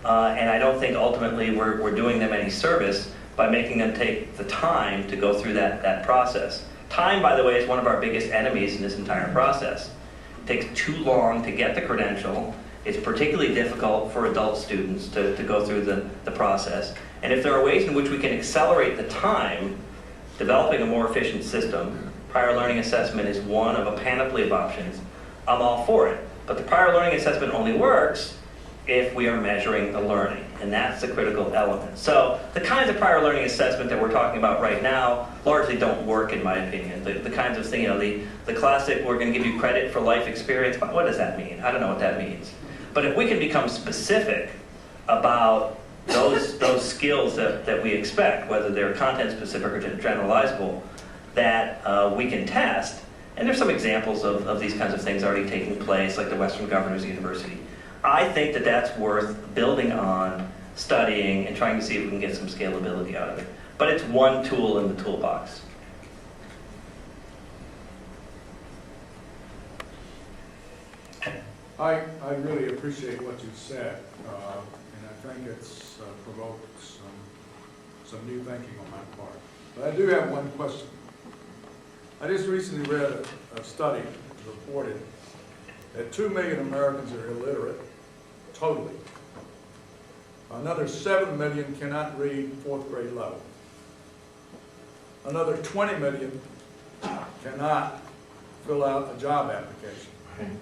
and I don't think ultimately we're doing them any service by making them take the time to go through that process. Time, by the way, is one of our biggest enemies in this entire process. It takes too long to get the credential. It's particularly difficult for adult students to go through the process. And if there are ways in which we can accelerate the time, developing a more efficient system, prior learning assessment is one of a panoply of options. I'm all for it. But the prior learning assessment only works if we are measuring the learning, and that's the critical element. So the kinds of prior learning assessment that we're talking about right now largely don't work, in my opinion. The kinds of things, the classic, we're going to give you credit for life experience, what does that mean? I don't know what that means. But if we can become specific about those skills that we expect, whether they're content specific or generalizable, that we can test, and there's some examples of these kinds of things already taking place, like the Western Governors University. I think that that's worth building on, studying, and trying to see if we can get some scalability out of it. But it's one tool in the toolbox. I really appreciate what you said, and I think it's provoked some new thinking on my part. But I do have one question. I just recently read a study that reported that 2 million Americans are illiterate, totally. Another 7 million cannot read 4th grade level. Another 20 million cannot fill out a job application.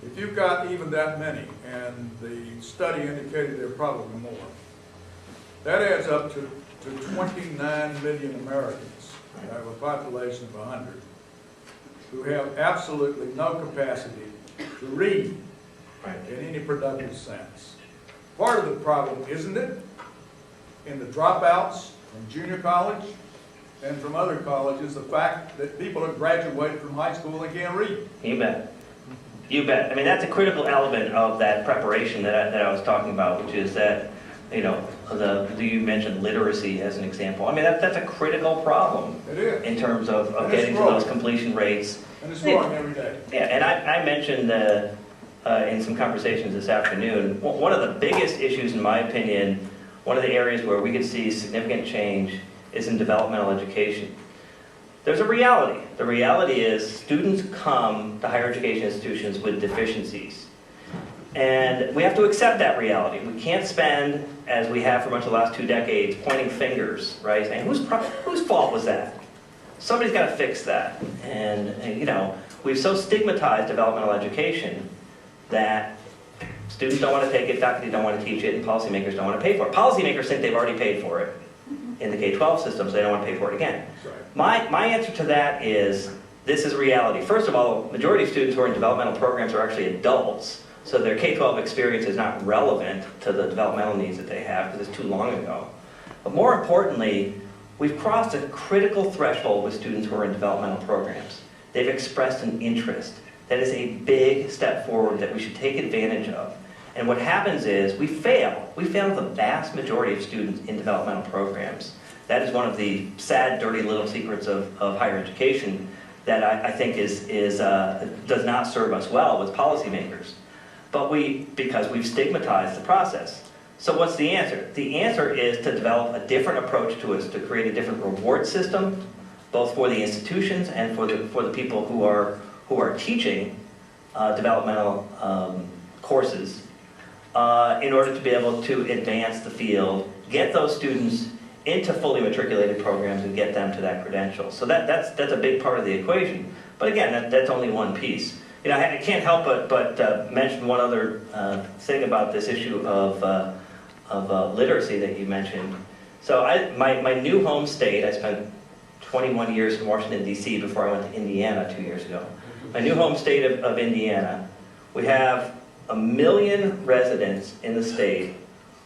If you've got even that many, and the study indicated there are probably more, that adds up to 29 million Americans out of a population of 100 who have absolutely no capacity to read in any productive sense. Part of the problem, isn't it, in the dropouts from junior college and from other colleges, the fact that people have graduated from high school and can't read? You bet. You bet. I mean, that's a critical element of that preparation that I was talking about, which is that, you know, you mentioned literacy as an example. I mean, that's a critical problem. It is. In terms of getting to those completion rates. And it's growing every day. Yeah, and I mentioned in some conversations this afternoon, one of the biggest issues, in my opinion, one of the areas where we could see significant change is in developmental education. There's a reality. The reality is students come to higher education institutions with deficiencies. And we have to accept that reality. We can't spend, as we have for much of the last 2 decades, pointing fingers, right? Saying, whose fault was that? Somebody's got to fix that. And, you know, we've so stigmatized developmental education that students don't want to take it, faculty don't want to teach it, and policymakers don't want to pay for it. Policymakers think they've already paid for it in the K-12 system, so they don't want to pay for it again. My answer to that is, this is reality. First of all, the majority of students who are in developmental programs are actually adults, so their K-12 experience is not relevant to the developmental needs that they have because it's too long ago. But more importantly, we've crossed a critical threshold with students who are in developmental programs. They've expressed an interest. That is a big step forward that we should take advantage of. And what happens is we fail. We fail the vast majority of students in developmental programs. That is one of the sad, dirty little secrets of higher education that I think does not serve us well with policymakers. But because we've stigmatized the process. So what's the answer? The answer is to develop a different approach to it, to create a different reward system, both for the institutions and for the people who are teaching developmental courses in order to be able to advance the field, get those students into fully matriculated programs and get them to that credential. So that's a big part of the equation. But again, that's only one piece. You know, I can't help but mention one other thing about this issue of literacy that you mentioned. So my new home state, I spent 21 years in Washington, D.C. before I went to Indiana 2 years ago. My new home state of Indiana, we have 1 million residents in the state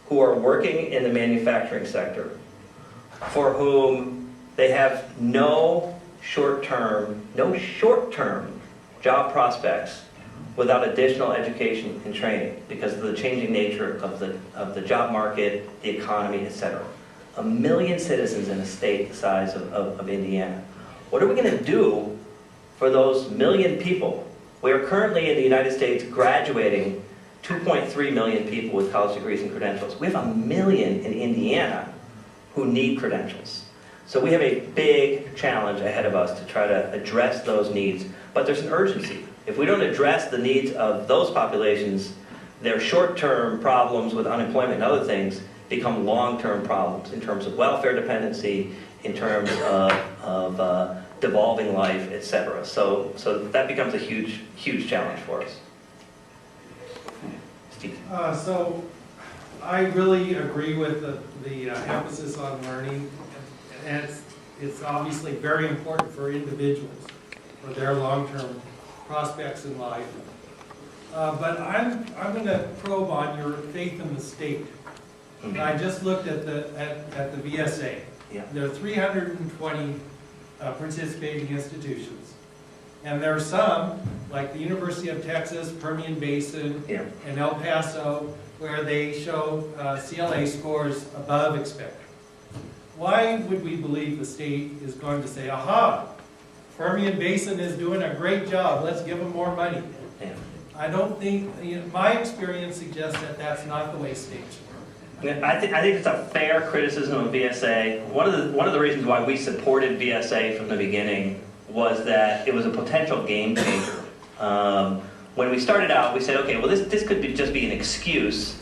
who are working in the manufacturing sector, for whom they have no short-term job prospects without additional education and training because of the changing nature of the job market, the economy, etc. 1 million citizens in a state the size of Indiana. What are we going to do for those 1 million people? We are currently in the United States graduating 2.3 million people with college degrees and credentials. We have 1 million in Indiana who need credentials. So we have a big challenge ahead of us to try to address those needs. But there's an urgency. If we don't address the needs of those populations, their short-term problems with unemployment and other things become long-term problems in terms of welfare dependency, in terms of devolving life, etc. So that becomes a huge, huge challenge for us. Steve. So I really agree with the emphasis on learning, and it's obviously very important for individuals, for their long-term prospects in life. But I'm going to probe on your faith in the state. Mm-hmm. I just looked at the VSA. Yeah. There are 320 participating institutions. And there are some, like the University of Texas, Permian Basin, Yeah. and El Paso, where they show CLA scores above expected. Why would we believe the state is going to say, aha, Permian Basin is doing a great job, let's give them more money? Yeah. I don't think, my experience suggests that that's not the way states work. I think it's a fair criticism of VSA. One of the reasons why we supported VSA from the beginning was that it was a potential game changer. When we started out, we said, okay, well this could just be an excuse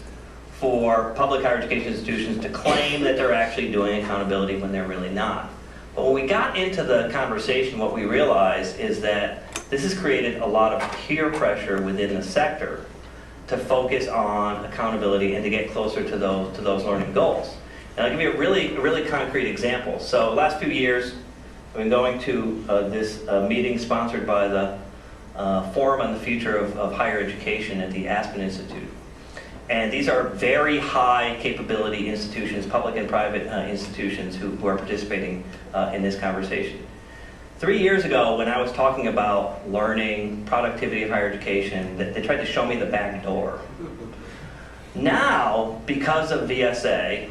for public higher education institutions to claim that they're actually doing accountability when they're really not. But when we got into the conversation, what we realized is that this has created a lot of peer pressure within the sector to focus on accountability and to get closer to those learning goals. And I'll give you a really concrete example. So the last few years, I've been going to this meeting sponsored by the Forum on the Future of Higher Education at the Aspen Institute. And these are very high capability institutions, public and private institutions who are participating in this conversation. 3 years ago, when I was talking about learning, productivity of higher education, they tried to show me the back door. Now, because of VSA,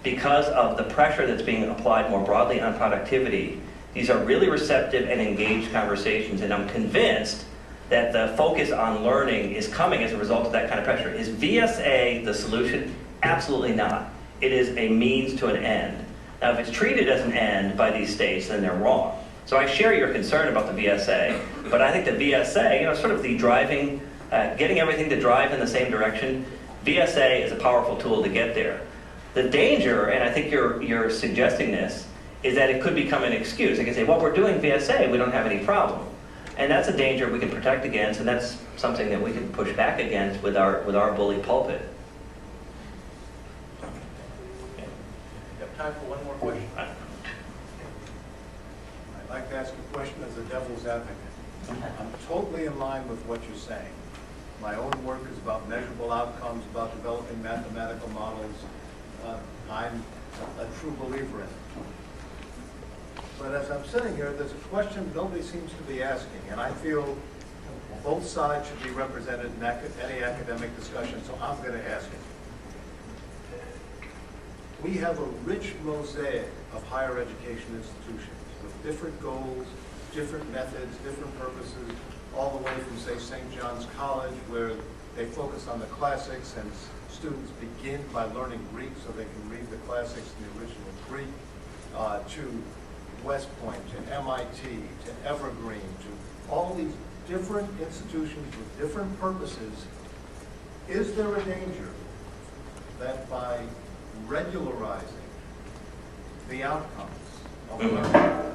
because of the pressure that's being applied more broadly on productivity, these are really receptive and engaged conversations, and I'm convinced that the focus on learning is coming as a result of that kind of pressure. Is VSA the solution? Absolutely not. It is a means to an end. Now, if it's treated as an end by these states, then they're wrong. So I share your concern about the VSA, but I think the VSA, sort of the driving, getting everything to drive in the same direction, VSA is a powerful tool to get there. The danger, and I think you're suggesting this, is that it could become an excuse. They can say, well, we're doing VSA, we don't have any problem. And that's a danger we can protect against, and that's something that we can push back against with our bully pulpit. We have time for one more question. I'd like to ask a question as a devil's advocate. I'm totally in line with what you're saying. My own work is about measurable outcomes, about developing mathematical models. I'm a true believer in it. But as I'm sitting here, there's a question nobody seems to be asking, and I feel both sides should be represented in any academic discussion, so I'm going to ask it. We have a rich mosaic of higher education institutions with different goals, different methods, different purposes, all the way from, say, St. John's College, where they focus on the classics and students begin by learning Greek so they can read the classics in the original Greek, to West Point, to MIT, to Evergreen, to all these different institutions with different purposes. Is there a danger that by regularizing the outcomes of learning,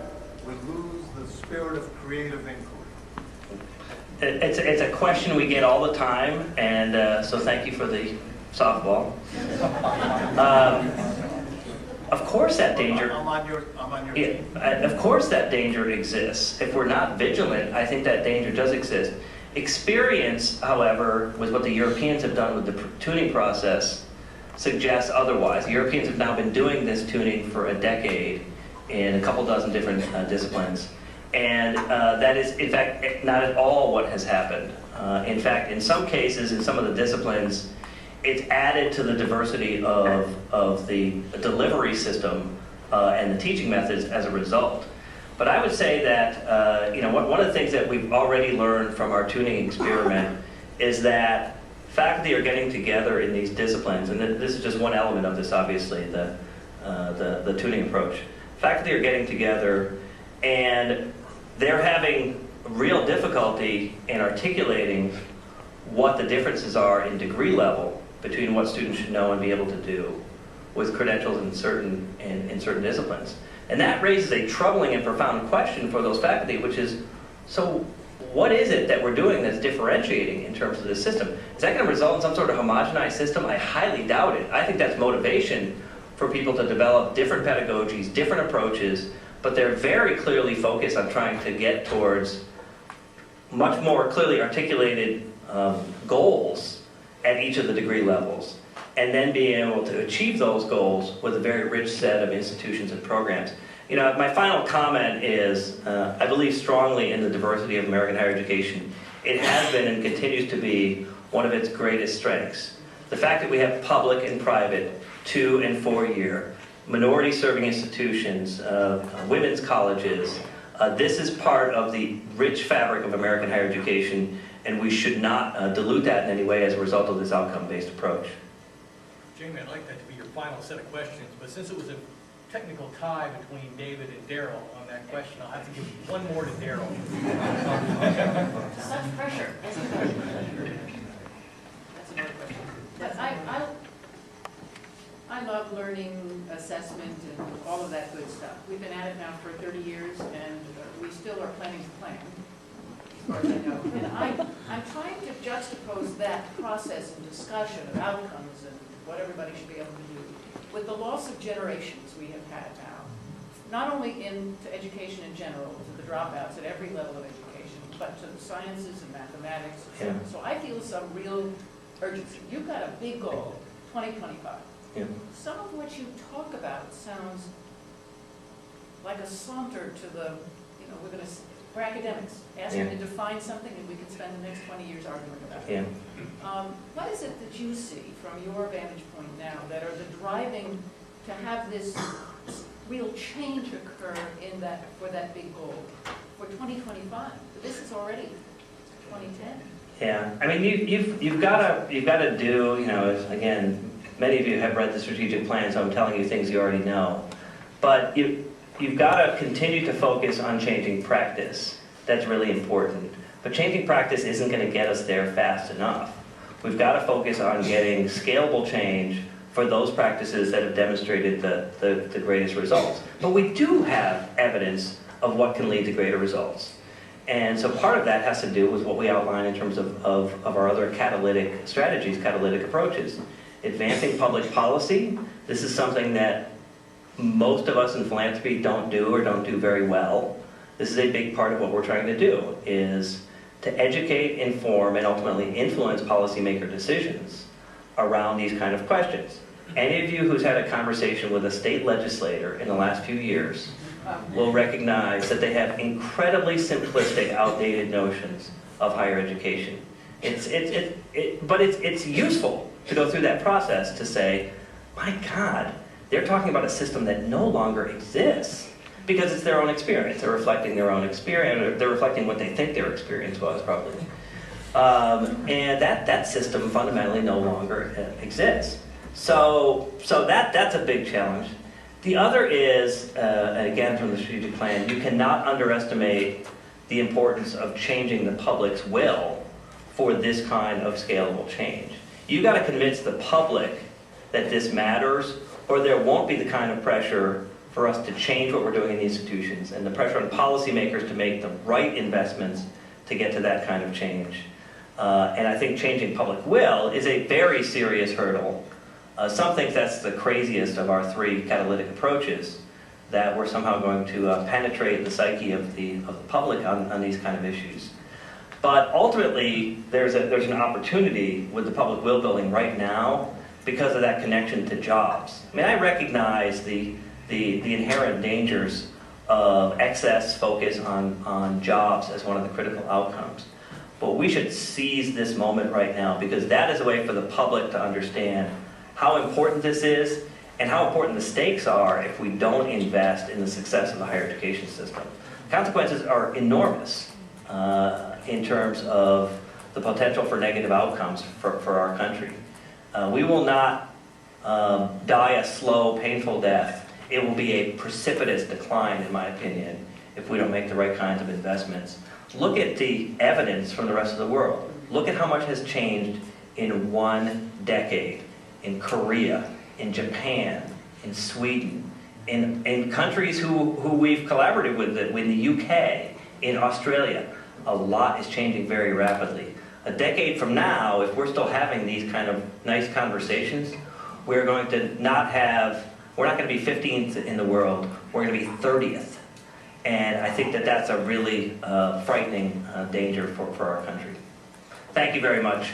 we lose the spirit of creative inquiry? It's a question we get all the time, and so thank you for the softball. Of course that danger. I'm on your team. Of course that danger exists. If we're not vigilant, I think that danger does exist. Experience, however, with what the Europeans have done with the tuning process, suggests otherwise. The Europeans have now been doing this tuning for a decade in a couple dozen different disciplines. And that is, in fact, not at all what has happened. In fact, in some cases, in some of the disciplines, it's added to the diversity of the delivery system and the teaching methods as a result. But I would say that one of the things that we've already learned from our tuning experiment is that faculty are getting together in these disciplines, and this is just one element of this, obviously, the tuning approach. Faculty are getting together, and they're having real difficulty in articulating what the differences are in degree level between what students should know and be able to do with credentials in certain disciplines. And that raises a troubling and profound question for those faculty, which is, so what is it that we're doing that's differentiating in terms of this system? Is that going to result in some sort of homogenized system? I highly doubt it. I think that's motivation for people to develop different pedagogies, different approaches, but they're very clearly focused on trying to get towards much more clearly articulated goals at each of the degree levels, and then being able to achieve those goals with a very rich set of institutions and programs. My final comment is, I believe strongly in the diversity of American higher education. It has been and continues to be one of its greatest strengths. The fact that we have public and private, 2- and 4-year, minority-serving institutions, women's colleges, this is part of the rich fabric of American higher education, and we should not dilute that in any way as a result of this outcome-based approach. Jamie, I'd like that to be your final set of questions, but since it was a technical tie between David and Daryl on that question, I'll have to give one more to Daryl. Such pressure. That's another question. Yes, I love learning, assessment, and all of that good stuff. We've been at it now for 30 years, and we still are planning to plan. far as I know. And I'm trying to juxtapose that process and discussion of outcomes and what everybody should be able to do with the loss of generations we have had now, not only into education in general, to the dropouts at every level of education, but to the sciences and mathematics. Yeah. So I feel some real urgency. You've got a big goal, 2025. Yeah. Some of what you talk about sounds like a saunter to the, we're academics. Ask me to define something and we can spend the next 20 years arguing about it. Yeah. What is it that you see from your vantage point now that are the driving to have this real change occur in that, for that big goal for 2025? This is already 2010. Yeah, I mean, you've got to do, again, many of you have read the strategic plan, so I'm telling you things you already know. But you've got to continue to focus on changing practice. That's really important. But changing practice isn't going to get us there fast enough. We've got to focus on getting scalable change for those practices that have demonstrated the greatest results. But we do have evidence of what can lead to greater results. And so part of that has to do with what we outline in terms of our other catalytic strategies, catalytic approaches. Advancing public policy, this is something that most of us in philanthropy don't do or don't do very well. This is a big part of what we're trying to do, is to educate, inform, and ultimately influence policymaker decisions around these kind of questions. Any of you who's had a conversation with a state legislator in the last few years will recognize that they have incredibly simplistic, outdated notions of higher education. But it's useful to go through that process to say, my God, they're talking about a system that no longer exists because it's their own experience. They're reflecting their own experience, or they're reflecting what they think their experience was, probably. And that system fundamentally no longer exists. So that's a big challenge. The other is, again from the strategic plan, you cannot underestimate the importance of changing the public's will for this kind of scalable change. You've got to convince the public that this matters, or there won't be the kind of pressure for us to change what we're doing in the institutions and the pressure on policymakers to make the right investments to get to that kind of change. And I think changing public will is a very serious hurdle. Some think that's the craziest of our three catalytic approaches, that we're somehow going to penetrate the psyche of the public on these kind of issues. But ultimately, there's an opportunity with the public will building right now because of that connection to jobs. I mean, I recognize the inherent dangers of excess focus on jobs as one of the critical outcomes. But we should seize this moment right now, because that is a way for the public to understand how important this is and how important the stakes are if we don't invest in the success of the higher education system. Consequences are enormous in terms of the potential for negative outcomes for our country. We will not die a slow, painful death. It will be a precipitous decline, in my opinion, if we don't make the right kinds of investments. Look at the evidence from the rest of the world. Look at how much has changed in 1 decade. In Korea, in Japan, in Sweden, in countries who we've collaborated with, in the UK, in Australia. A lot is changing very rapidly. A decade from now, if we're still having these kind of nice conversations, we're going to we're not going to be 15th in the world, we're going to be 30th. And I think that's a really frightening danger for our country. Thank you very much.